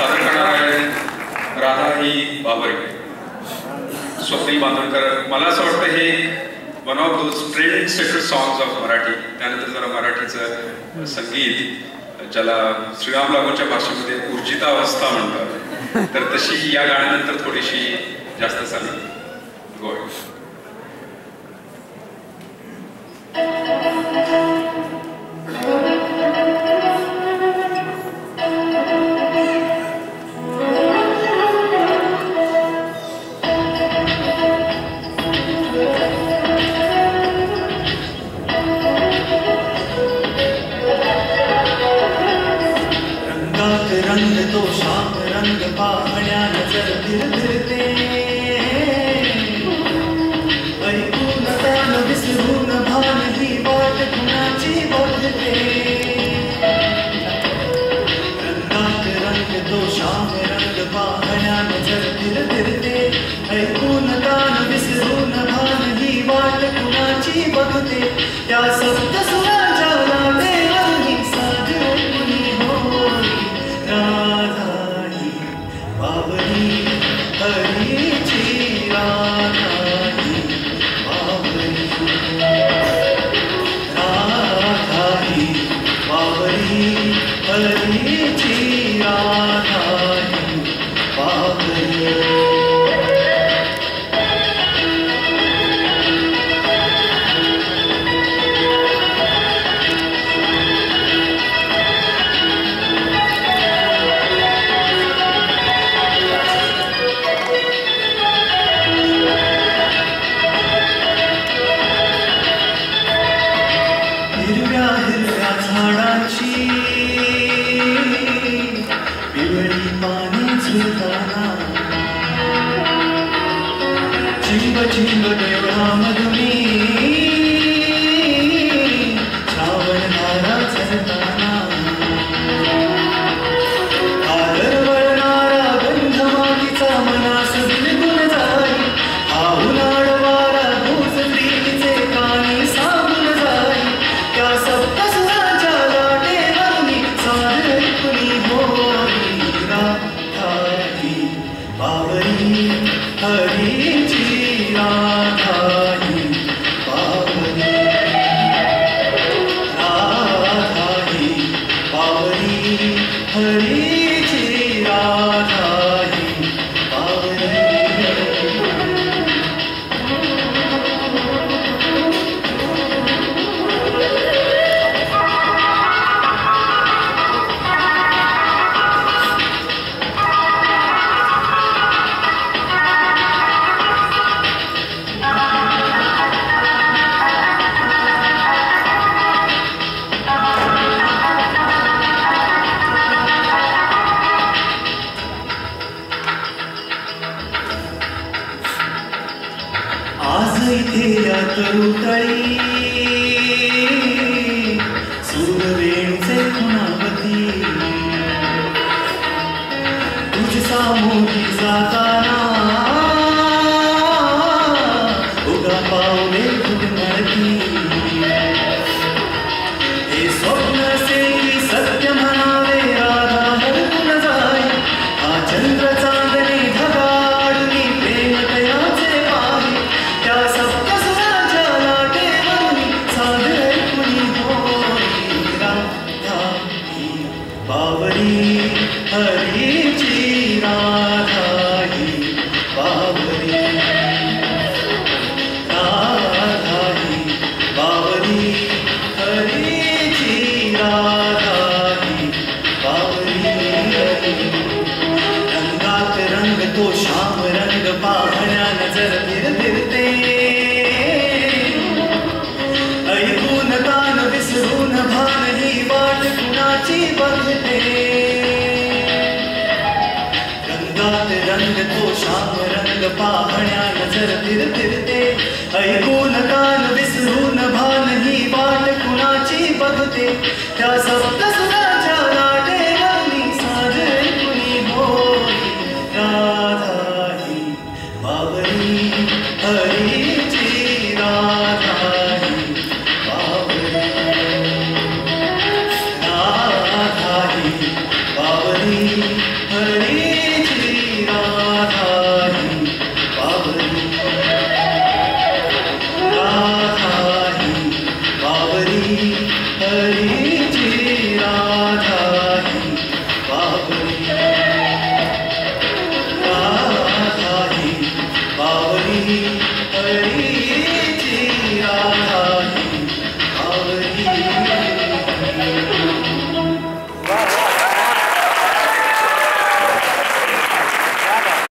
सादर करणार आहे राधा ही बाबर, स्वप्नील बांधवकर. मला असं वाटतं हे one of those trend setter songs of Marathi. त्यानंतर जरा मराठीचं संगीत ज्याला श्रीराम लागूंच्या भाषेमध्ये ऊर्जितावस्था म्हणतात, तर तशी या गाण्यानंतर थोडीशी जास्त झाली. गोड रंग तो श्याम रंग पाहण्या नजर फिरते, ऐकून तान विसरून भान ही वाट कुणाची बघते. रंगात रंग तो श्याम रंग पाहण्या नजर फिरते, ऐकून तान विसरून भान ही वाट कुणाची बघते. त्या सप्त सुरांच्या लाटेवरही साजूनी होई राधा ही बाबरी, हरीची राधा ही बाबरी, राधा ही बाबरी, हरीची राधा ही बाबरी. हिरव्या हिरव्या झाडाची पिवळी पाने झुलताना, चिंब चिंब देवळामधून श्रावण धारा झरताना, आदर वळणारा गंध मातीचा मनास बिलगुन जाई. हा उन्हाळ वारा भूस प्रीतीचे कानी सांगून जाई. त्या सप्त सुरांच्या लाटेवरनी सादर ऐकूनी होई राधा ही बाबरी, हरीची राधा ही बाबरी, राधा ही बाबरी, हरीची राधा ही बाबरी. आज इथे या तरुतळी सूरवेणूचे खुणावती, तुझ सामोरी जाताना उगा पावले घुटमळती. हे स्वप्न से की सत्य म्हणावे राधा हरपून जाई. हा चंद्र चांदणे ढगाळूनी प्रेम तयाचे पाही. त्या सप्त सुरांच्या लाटेवरनी सादर ऐकूनी होई राधा ही बाबरी, हरीची राधा ही बाबरी, राधा ही बाबरी, हरीची राधा ही बाबरी. रंगात रंग तो श्याम रंग पाहण्या नजर फिरते, ऐकून कान विसरून भान ही वाट कुणाची बघते. रंगात रंग तो श्याम रंग पाहण्या नजर फिरते, ऐकून कान विसरून भान ही वाट कुणाची बघते. त्या सप्त सुरा